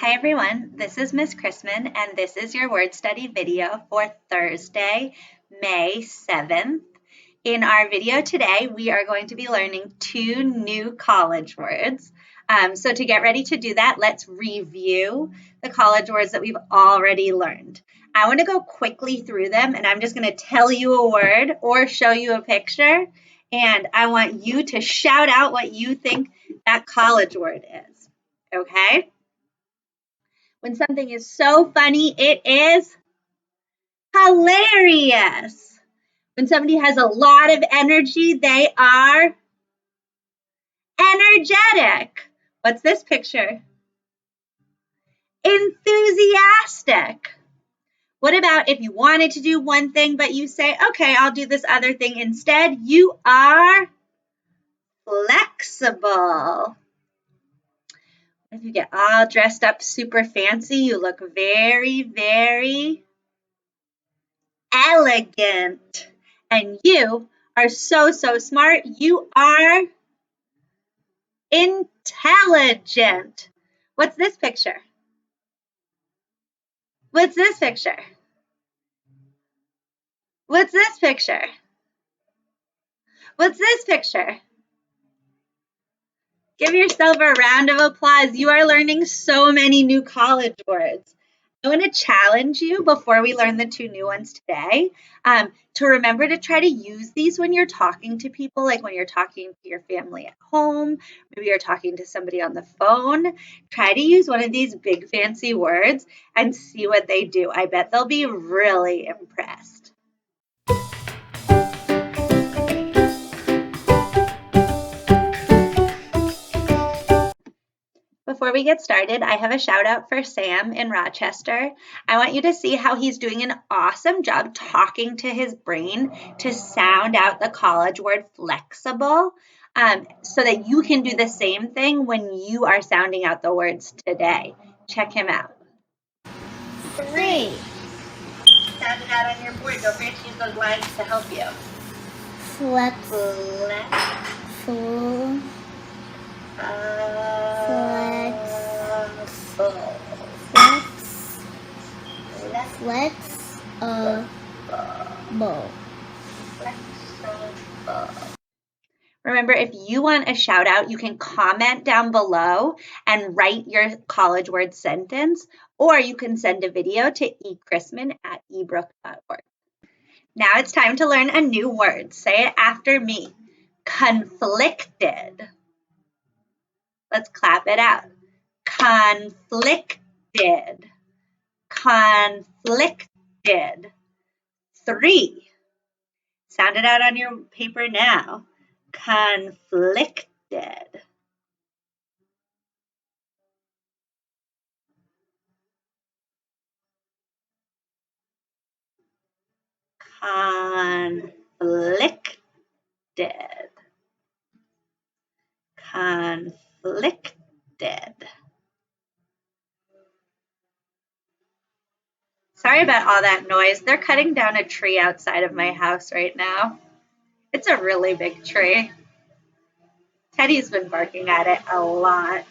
Hi everyone, this is Miss Chrisman and this is your word study video for Thursday, May 7th. In our video today, we are going to be learning 2 new college words. So to get ready to do that, let's review the college words that we've already learned. I want to go quickly through them and I'm just going to tell you a word or show you a picture. And I want you to shout out what you think that college word is. Okay? When something is so funny, it is hilarious. When somebody has a lot of energy, they are energetic. What's this picture? Enthusiastic. What about if you wanted to do one thing, but you say, okay, I'll do this other thing instead? You are flexible. If you get all dressed up super fancy, you look very, very elegant. And you are so smart. You are intelligent. What's this picture? What's this picture? What's this picture? What's this picture? Give yourself a round of applause. You are learning so many new college words. I want to challenge you before we learn the 2 new ones today to remember to try to use these when you're talking to people, like when you're talking to your family at home, maybe you're talking to somebody on the phone. Try to use one of these big fancy words and see what they do. I bet they'll be really impressed. Before we get started, I have a shout out for Sam in Rochester. I want you to see how he's doing an awesome job talking to his brain to sound out the college word flexible, so that you can do the same thing when you are sounding out the words today. Check him out. 3. Sound it out on your board. Don't forget to use those lines to help you. Flexible. Remember, if you want a shout out, you can comment down below and write your college word sentence, or you can send a video to echrisman@ebrook.org. Now it's time to learn a new word. Say it after me. Conflicted. Let's clap it out. Conflicted. Conflicted. 3. Sound it out on your paper now. Conflicted. Conflicted. Conflicted. Sorry about all that noise. They're cutting down a tree outside of my house right now. It's a really big tree. Teddy's been barking at it a lot.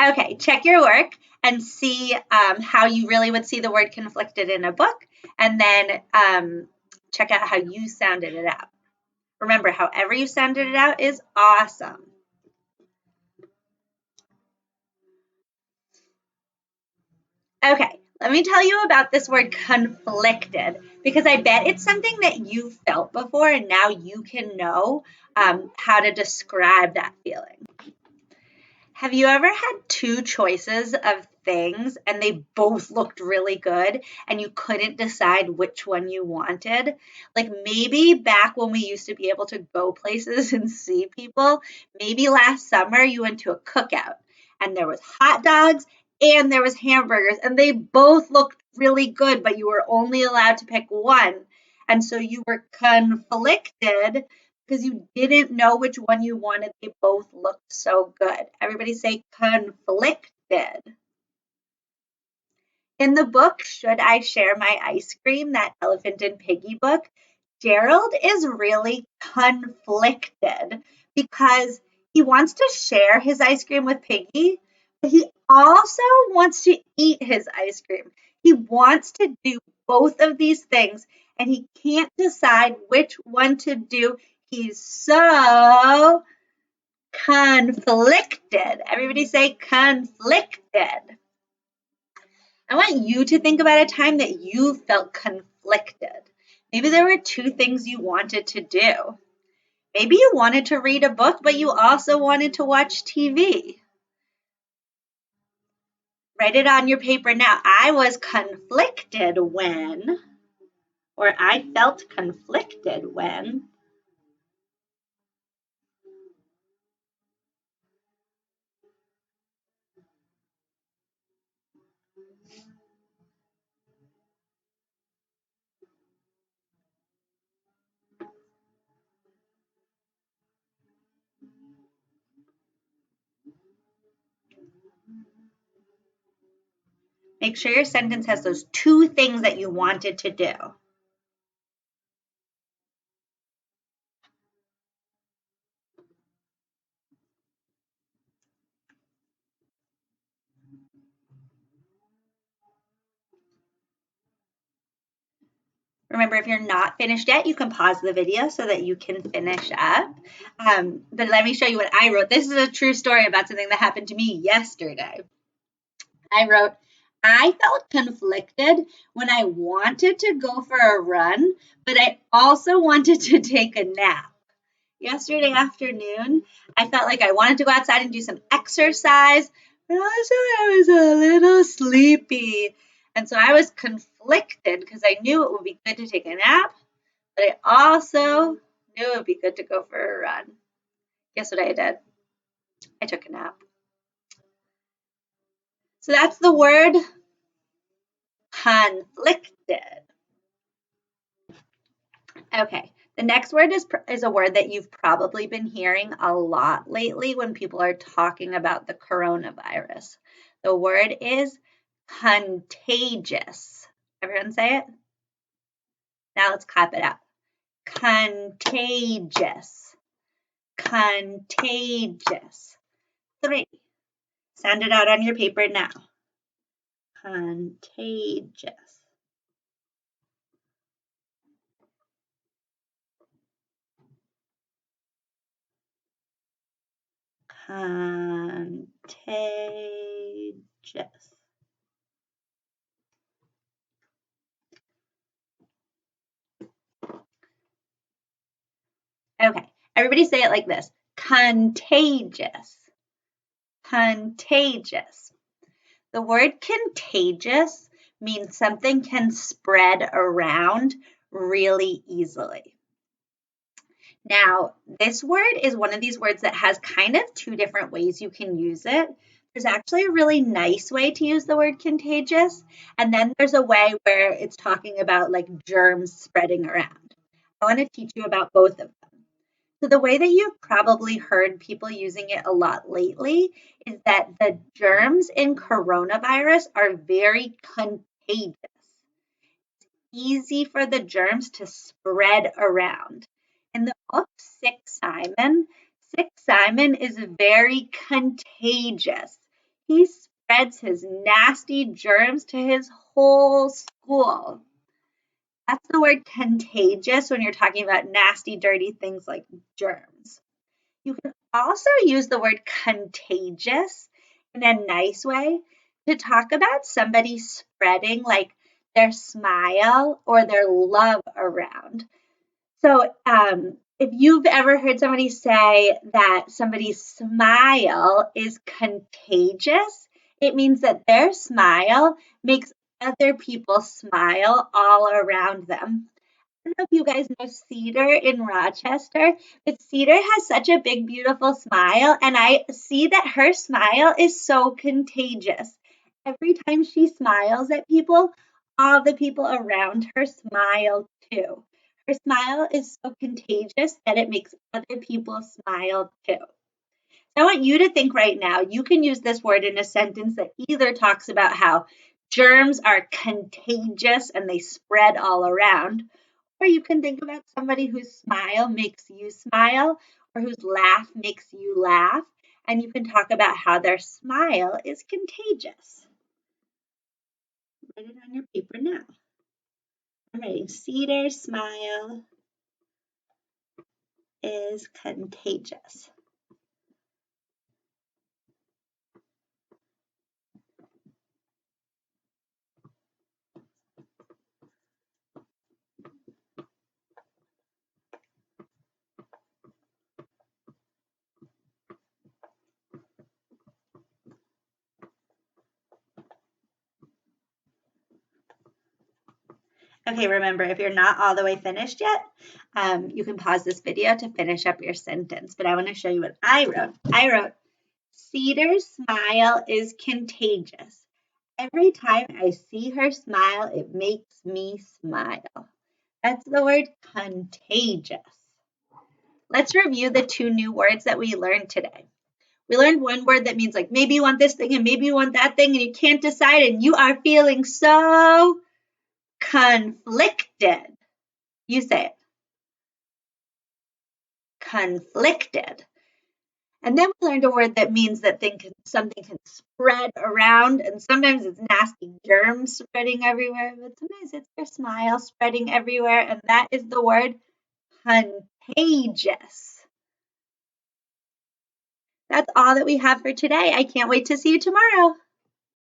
Okay, check your work and see how you really would see the word conflicted in a book, and then check out how you sounded it out. Remember, however you sounded it out is awesome. Okay, let me tell you about this word conflicted, because I bet it's something that you felt before and now you can know how to describe that feeling. Have you ever had 2 choices of things and they both looked really good and you couldn't decide which one you wanted? Like maybe back when we used to be able to go places and see people, maybe last summer you went to a cookout and there was hot dogs and there was hamburgers and they both looked really good, but you were only allowed to pick one. And so you were conflicted because you didn't know which one you wanted. They both looked so good. Everybody say conflicted. In the book, Should I Share My Ice Cream, that Elephant and Piggy book, Gerald is really conflicted because he wants to share his ice cream with Piggy, He also wants to eat his ice cream. He wants to do both of these things, and he can't decide which one to do. He's so conflicted. Everybody say conflicted. I want you to think about a time that you felt conflicted. Maybe there were two things you wanted to do. Maybe you wanted to read a book, but you also wanted to watch TV. Write it on your paper now. I was conflicted when, or I felt conflicted when. Make sure your sentence has those two things that you wanted to do. Remember, if you're not finished yet, you can pause the video so that you can finish up. But let me show you what I wrote. This is a true story about something that happened to me yesterday. I wrote, I felt conflicted when I wanted to go for a run, but I also wanted to take a nap. Yesterday afternoon, I felt like I wanted to go outside and do some exercise, but also I was a little sleepy. And so I was conflicted because I knew it would be good to take a nap, but I also knew it would be good to go for a run. Guess what I did? I took a nap. So that's the word conflicted. Okay, the next word is a word that you've probably been hearing a lot lately when people are talking about the coronavirus. The word is contagious. Everyone say it? Now let's clap it out. Contagious. Contagious. 3. Sound it out on your paper now. Contagious. Contagious. Okay, everybody say it like this. Contagious. Contagious. The word contagious means something can spread around really easily. Now, this word is one of these words that has kind of two different ways you can use it. There's actually a really nice way to use the word contagious, and then there's a way where it's talking about like germs spreading around. I want to teach you about both of them. So the way that you've probably heard people using it a lot lately is that the germs in coronavirus are very contagious. Easy for the germs to spread around. In the book Sick Simon is very contagious. He spreads his nasty germs to his whole school. That's the word contagious when you're talking about nasty, dirty things like germs. You can also use the word contagious in a nice way to talk about somebody spreading like their smile or their love around. So, if you've ever heard somebody say that somebody's smile is contagious, it means that their smile makes other people smile all around them. I don't know if you guys know Cedar in Rochester, but Cedar has such a big, beautiful smile, and I see that her smile is so contagious. Every time she smiles at people, all the people around her smile too. Her smile is so contagious that it makes other people smile too. I want you to think right now, you can use this word in a sentence that either talks about how germs are contagious and they spread all around, or you can think about somebody whose smile makes you smile or whose laugh makes you laugh. And you can talk about how their smile is contagious. Write it on your paper now. I'm writing Cedar's smile is contagious. Okay, remember, if you're not all the way finished yet, you can pause this video to finish up your sentence. But I want to show you what I wrote. I wrote, Cedar's smile is contagious. Every time I see her smile, it makes me smile. That's the word contagious. Let's review the 2 new words that we learned today. We learned one word that means like maybe you want this thing and maybe you want that thing and you can't decide and you are feeling so conflicted. You say it. Conflicted. And then we learned a word that means that something can spread around, and sometimes it's nasty germs spreading everywhere, but sometimes it's your smile spreading everywhere, and that is the word contagious. That's all that we have for today. I can't wait to see you tomorrow.